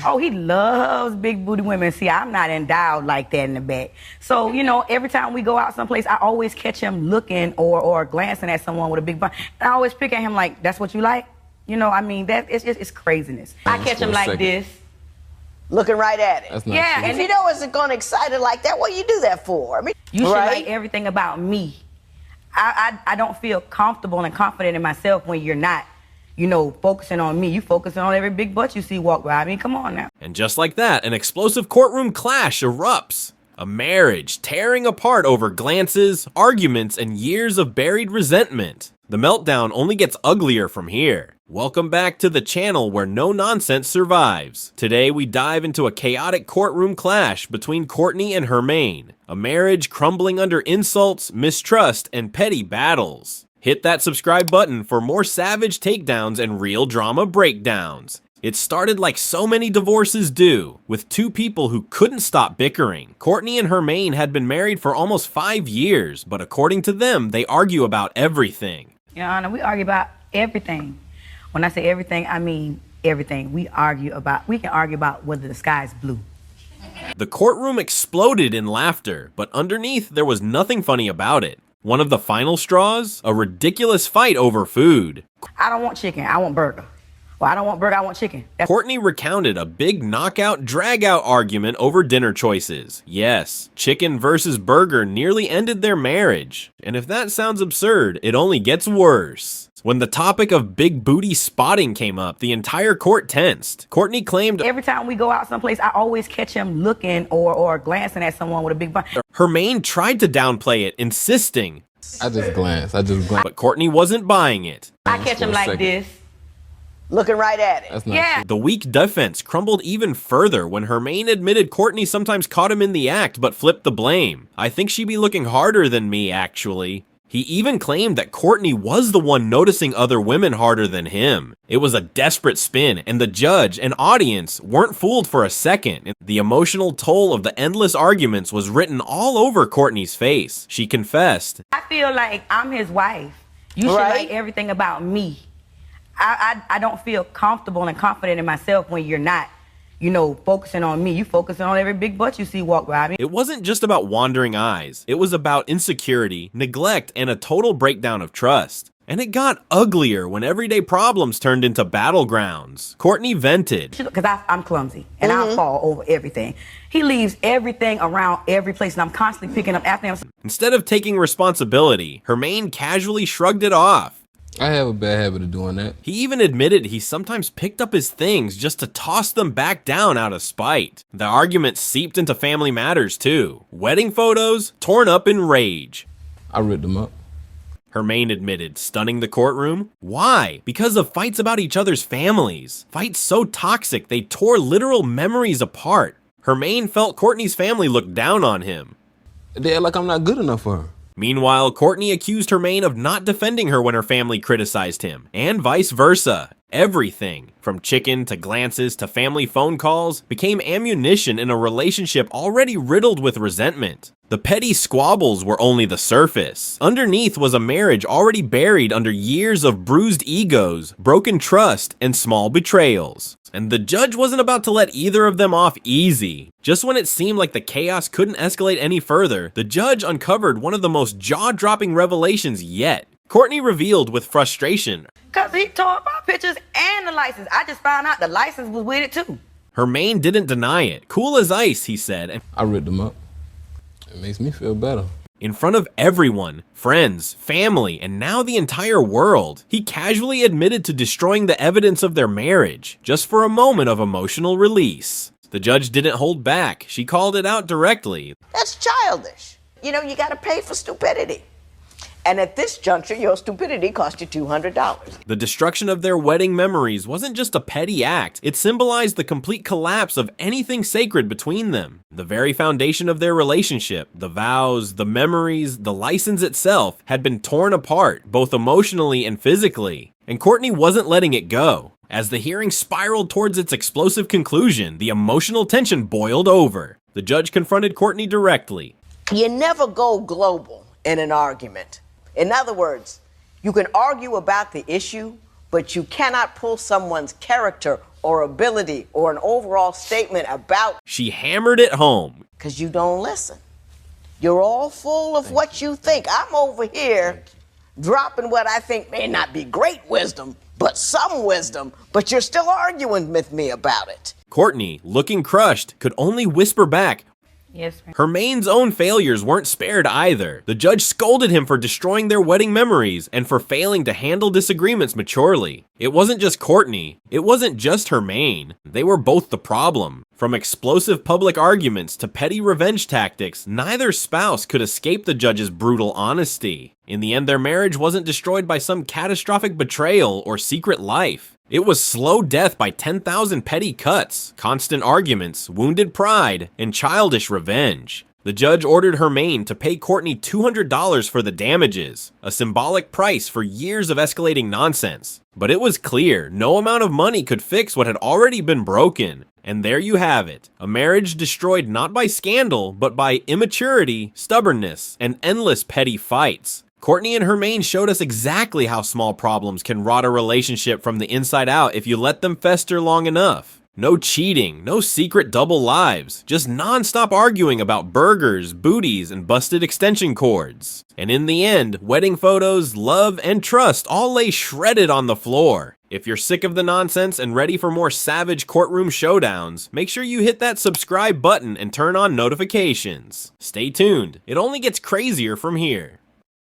Oh, he loves big booty women. See, I'm not endowed like that in the back. So, you know, every time we go out someplace, I always catch him looking or glancing at someone with a big butt. And I always pick at him like, that's what you like? You know, I mean, it's craziness. I catch him like this. Looking right at it. That's not yeah, true. and if you know it's going excited like that, what you do that for? I mean, you should like everything about me. I don't feel comfortable and confident in myself when you're not, you know, focusing on me. You focusing on every big butt you see walk by. I mean, come on now. And just like that, an explosive courtroom clash erupts. A marriage tearing apart over glances, arguments, and years of buried resentment. The meltdown only gets uglier from here. Welcome back to the channel where no nonsense survives. Today we dive into a chaotic courtroom clash between Courtney and Hermaine. A marriage crumbling under insults, mistrust, and petty battles. Hit that subscribe button for more savage takedowns and real drama breakdowns. It started like so many divorces do, with two people who couldn't stop bickering. Courtney and Hermaine had been married for almost 5 years, but according to them, they argue about everything. Your Honor, we argue about everything. When I say everything, I mean everything. We can argue about whether the sky is blue. The courtroom exploded in laughter, but underneath there was nothing funny about it. One of the final straws? A ridiculous fight over food. I don't want chicken, I want burger. Well, I don't want burger, I want chicken. Courtney recounted a big knockout, drag-out argument over dinner choices. Yes, chicken versus burger nearly ended their marriage. And if that sounds absurd, it only gets worse. When the topic of big booty spotting came up, the entire court tensed. Courtney claimed every time we go out someplace, I always catch him looking or glancing at someone with a big butt. Hermaine tried to downplay it, insisting, I just glance. But Courtney wasn't buying it. I catch him like this. Looking right at it. That's not true. The weak defense crumbled even further when Hermaine admitted Courtney sometimes caught him in the act but flipped the blame. I think she'd be looking harder than me, actually. He even claimed that Courtney was the one noticing other women harder than him. It was a desperate spin, and the judge and audience weren't fooled for a second. The emotional toll of the endless arguments was written all over Courtney's face. She confessed, I feel like I'm his wife. You should like everything about me. I don't feel comfortable and confident in myself when you're not, you know, focusing on me. You focusing on every big butt you see walk by. I mean, it wasn't just about wandering eyes. It was about insecurity, neglect, and a total breakdown of trust. And it got uglier when everyday problems turned into battlegrounds. Courtney vented. Because I'm clumsy, and I'll fall over everything. He leaves everything around every place, and I'm constantly picking up after him. Instead of taking responsibility, Hermaine casually shrugged it off. I have a bad habit of doing that. He even admitted he sometimes picked up his things just to toss them back down out of spite. The argument seeped into family matters too. Wedding photos torn up in rage. I ripped them up. Hermaine admitted, stunning the courtroom. Why? Because of fights about each other's families. Fights so toxic they tore literal memories apart. Hermaine felt Courtney's family looked down on him. They act like I'm not good enough for her. Meanwhile, Courtney accused Hermaine of not defending her when her family criticized him, and vice versa. Everything, from chicken to glances to family phone calls, became ammunition in a relationship already riddled with resentment. The petty squabbles were only the surface. Underneath was a marriage already buried under years of bruised egos, broken trust, and small betrayals. And the judge wasn't about to let either of them off easy. Just when it seemed like the chaos couldn't escalate any further, the judge uncovered one of the most jaw-dropping revelations yet. Courtney revealed with frustration, because he tore my pictures and the license. I just found out the license was with it too. Hermaine didn't deny it. Cool as ice, he said. And I ripped them up. It makes me feel better. in front of everyone, friends, family, and now the entire world, he casually admitted to destroying the evidence of their marriage, just for a moment of emotional release. The judge didn't hold back. She called it out directly. That's childish. You know, you got to pay for stupidity. And at this juncture, your stupidity cost you $200. The destruction of their wedding memories wasn't just a petty act. It symbolized the complete collapse of anything sacred between them. The very foundation of their relationship, the vows, the memories, the license itself, had been torn apart, both emotionally and physically. And Courtney wasn't letting it go. As the hearing spiraled towards its explosive conclusion, the emotional tension boiled over. The judge confronted Courtney directly. You never go global in an argument. In other words, you can argue about the issue, but you cannot pull someone's character or ability or an overall statement about, She hammered it home. because you don't listen. You're all full of what you think. I'm over here dropping what I think may not be great wisdom, but some wisdom, but you're still arguing with me about it. Courtney, looking crushed, could only whisper back. Yes, ma'am. Hermaine's own failures weren't spared either. The judge scolded him for destroying their wedding memories and for failing to handle disagreements maturely. It wasn't just Courtney. It wasn't just Hermaine. They were both the problem. From explosive public arguments to petty revenge tactics, neither spouse could escape the judge's brutal honesty. In the end, their marriage wasn't destroyed by some catastrophic betrayal or secret life. It was slow death by 10,000 petty cuts, constant arguments, wounded pride, and childish revenge. The judge ordered Hermaine to pay Courtney $200 for the damages, a symbolic price for years of escalating nonsense. But it was clear no amount of money could fix what had already been broken. And there you have it, a marriage destroyed not by scandal, but by immaturity, stubbornness, and endless petty fights. Courtney and Hermaine showed us exactly how small problems can rot a relationship from the inside out if you let them fester long enough. No cheating, no secret double lives, just non-stop arguing about burgers, booties, and busted extension cords. And in the end, wedding photos, love, and trust all lay shredded on the floor. If you're sick of the nonsense and ready for more savage courtroom showdowns, make sure you hit that subscribe button and turn on notifications. Stay tuned, it only gets crazier from here.